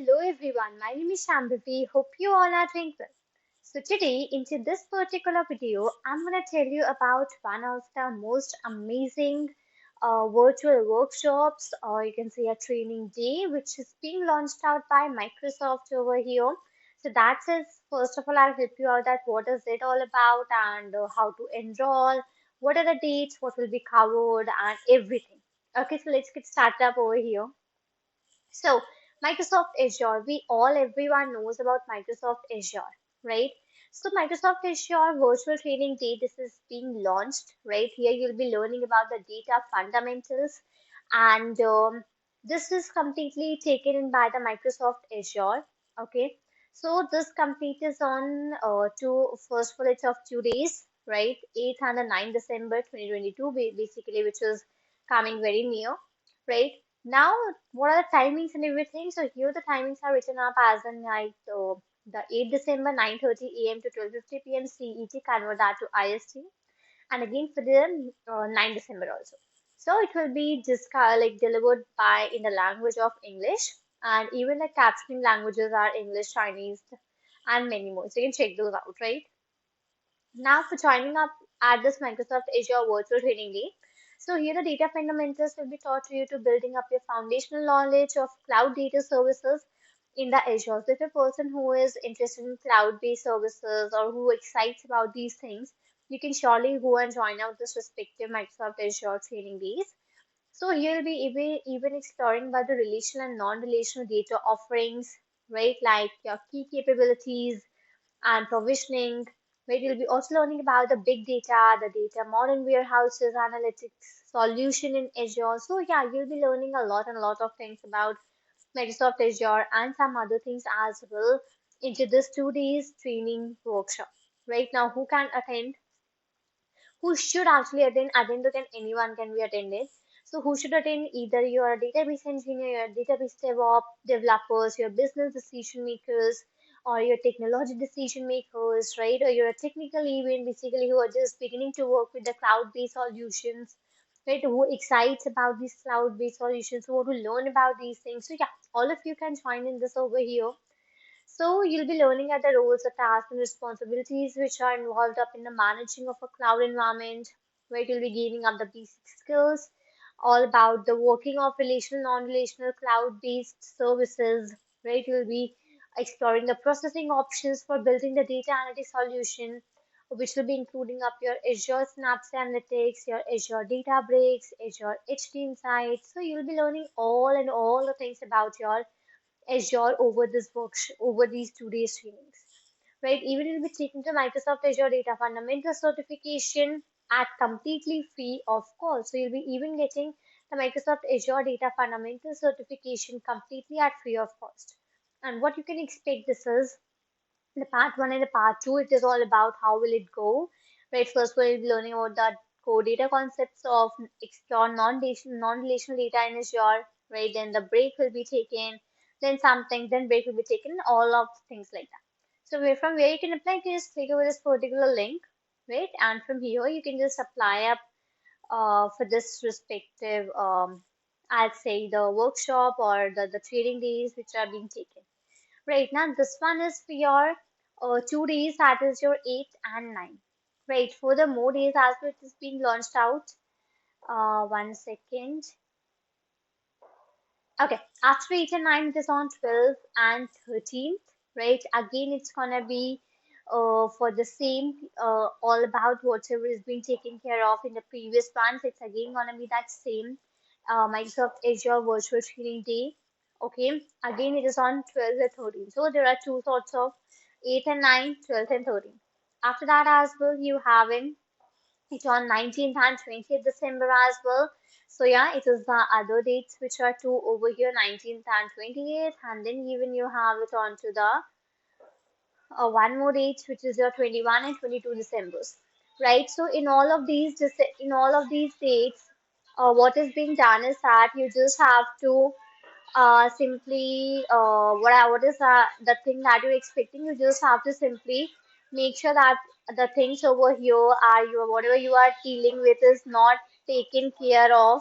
hello everyone. My name is Shambhavi. Hope you all are doing well. So today, into this particular video, I'm gonna tell you about one of the most amazing virtual workshops, or you can say a training day, which is being launched out by Microsoft over here. So that is, first of all, I'll help you out that what is it all about and how to enroll, what are the dates, what will be covered, and everything. Okay, so let's get started up over here. So, Microsoft Azure, everyone knows about Microsoft Azure, right? So, Microsoft Azure Virtual Training Day, this is being launched, right? Here you'll be learning about the data fundamentals, and this is completely taken in by the Microsoft Azure, okay? So, this complete is on first of all, it's of 2 days, right? 8th and the 9th December 2022, basically, which is coming very near, right? Now, what are the timings and everything? So here the timings are written up as in like the 8th December 9:30 a.m. to 12:50 p.m. CET, convert that to IST, and again for the 9 December also. So it will be just like delivered by in the language of English, and even the captioning languages are English, Chinese, and many more. So you can check those out, right? Now for joining up at this Microsoft Azure Virtual Training Day. So here the data fundamentals will be taught to you to building up your foundational knowledge of cloud data services in the Azure. So if a person who is interested in cloud-based services or who excites about these things, you can surely go and join out this respective Microsoft Azure training days. So here will be even exploring about the relational and non-relational data offerings, right? Like your key capabilities and provisioning, where you'll be also learning about the big data, the data modern warehouses, analytics solution in Azure. So yeah, you'll be learning a lot and a lot of things about Microsoft Azure and some other things as well into this 2 days training workshop. Right now, who can attend? Who should actually attend? Attend to can anyone can be attended. So who should attend? Either you are a database engineer, your database DevOps, developers, your business decision makers, or your technology decision makers, right? Or you're a technical event basically who are just beginning to work with the cloud-based solutions, right? Who excites about these cloud-based solutions, who want to learn about these things. So yeah, all of you can join in this over here. So you'll be learning at the roles, the tasks, and responsibilities which are involved up in the managing of a cloud environment, where you'll be gaining up the basic skills, all about the working of relational, non-relational cloud-based services, right? You'll be exploring the processing options for building the data analytics solution, which will be including up your Azure Synapse Analytics, your Azure Databricks, Azure HD Insights. So you'll be learning all the things about your Azure over this workshop, over these 2 days trainings, right? Even you'll be taking the Microsoft Azure Data Fundamental certification at completely free of cost. So you'll be even getting the Microsoft Azure Data Fundamental certification completely at free of cost. And what you can expect this is the part one and the part two. It is all about how will it go, right? First, we'll be learning about the core data concepts of explore non-relational data in Azure, right? Then the break will be taken, then something, then break will be taken, all of things like that. So from where you can apply, you can just click over this particular link, right? And from here, you can just apply up for this respective, I'd say the workshop or the training days which are being taken. Right now, this one is for your 2 days, that is your 8th and 9th. Right, for the more days as well, it is being launched out. 1 second. Okay, after 8th and 9th, it is on 12th and 13th. Right, again, it's gonna be for the same, all about whatever is being taken care of in the previous ones. It's again gonna be that same Microsoft Azure Virtual Training Day. Okay, again it is on 12th and 13th. So there are two sorts of 8th and 9th, 12th and 13th. After that as well, you have in it on 19th and 20th December as well. So yeah, it is the other dates which are two over here, 19th and 28th, and then even you have it on to the one more date which is your 21 and 22 Decembers, right? So in all of these dates, what is being done is that you just have to simply what is the thing that you're expecting. You just have to simply make sure that the things over here are your whatever you are dealing with is not taken care of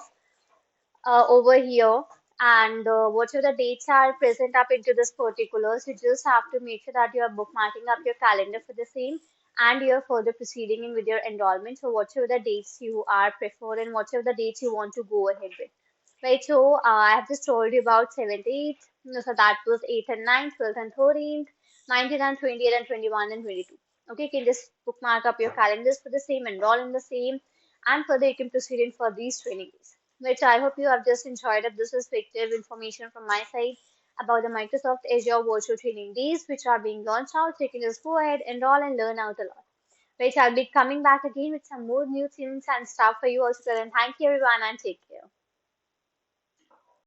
over here, and whatever the dates are present up into this particulars, you just have to make sure that you are bookmarking up your calendar for the same, and you're further proceeding in with your enrollment. So whatever the dates you are preferred and whatever the dates you want to go ahead with. Right, so I have just told you about 7th, 8th, no, so that was 8th and 9th, 12th and 13th, 19th and 20th and 21 and 22. Okay, you can just bookmark up your calendars for the same, enroll in the same, and further you can proceed in for these training days. Which I hope you have just enjoyed it. This is fictive information from my side about the Microsoft Azure Virtual Training Days, which are being launched out. So you can just go ahead, enroll, and learn out a lot. Right, I'll be coming back again with some more new things and stuff for you also. And thank you everyone and take care.